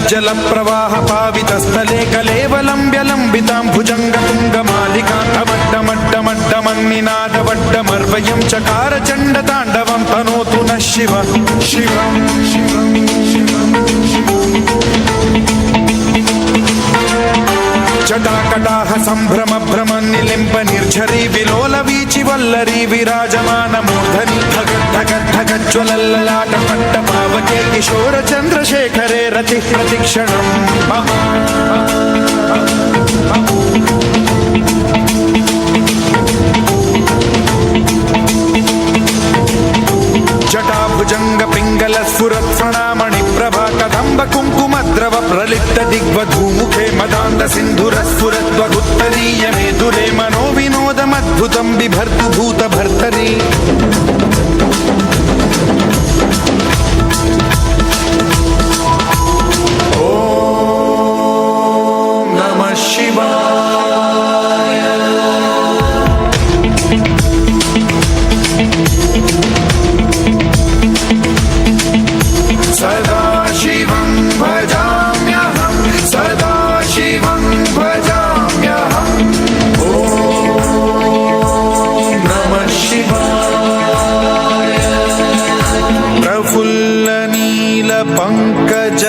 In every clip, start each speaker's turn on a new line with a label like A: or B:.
A: जल प्रवाह पावितस्थले कलेवलंब्य लंबितां भुजंगतुंगमालिकान्तमड्डमड्डमड्डमन्निनादवड्डमर्वयं चकार चण्डताण्डवं तनोतु नः शिव शिवं शिवं जटाकटाह संभ्रम भ्रम निलिम्ब निर्झरी विलोल वीचि वल्लरी विराजमान मूर्धनि धग धग धगज्वलल्ललाट पट्ट पावके किशोर चंद्रशेखरे रति प्रतिक्षणं मम जटा भुजंग पिंगल स्फुरत् प्रणामणि प्रभा कदम्ब कुंकुमद्रव प्रलिप्त दिग्वधूमुखे मदान्ध सिन्धुर स्फुरद्वगुत्तरीय मेधुरे मनो विनोदमद्भुतं बिभर्तु भूत भर्तरी ओम नमः शिवाय। सदा शिवं भजाम्यहं सदा शिवं भजाम्यहम् ॐ नमः शिवाय। प्रफुल्लनीलपङ्कज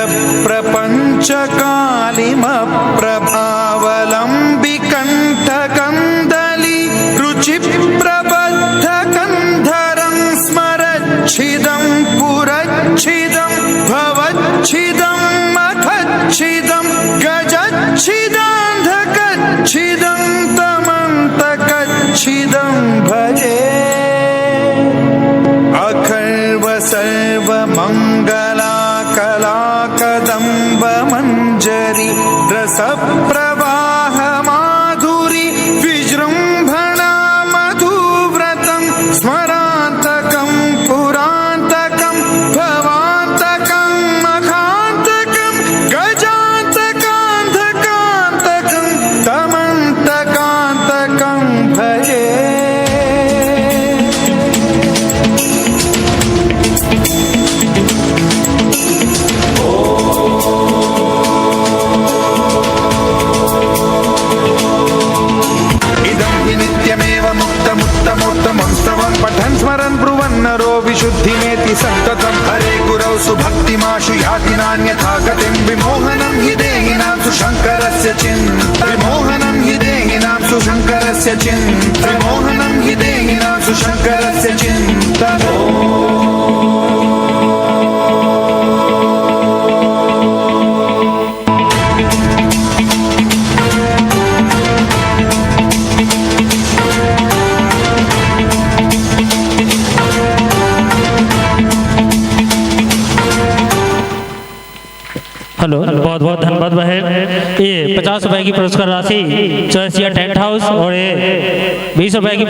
A: प्रपञ्चकालिमप्रभावलम्बिकण्ठकन्दली रुचिप्रबद्धकन्धरं स्मरच्छिदं पुरच्छिदं भवच्छिदं मखच्छिदं गजच्छिदान्धकच्छिदं तमन्तकच्छिदं भजे अखर्व सर्वमङ्गला कलाकदम्ब मञ्जरी रसप्रवाह माधुरी विजृम्भणा मधुव्रतं स्मरान्तकं पुरान्तकं भवान्तकं मखान्तकं गजान्तकान्धकान्तकं तमन्तकान्तकं भजे पठन् स्मरन् ब्रुवन्नरो विशुद्धिमेति सन्ततं हरे गुरौ सुभक्तिमाशु याति नान्यथा गतिं विमोहनं हि देहिनां सुशङ्करस्य विमोहनं हि देहिनां सुशङ्करस्य विमोहनं हि देहिनां सुशङ्करस्य चिन्तनो
B: हेलो, बहुत बहुत धन्यवाद बहन। ये 50 रुपए की पुरस्कार राशि चॉइस या टेंट हाउस और ये 20 रुपए की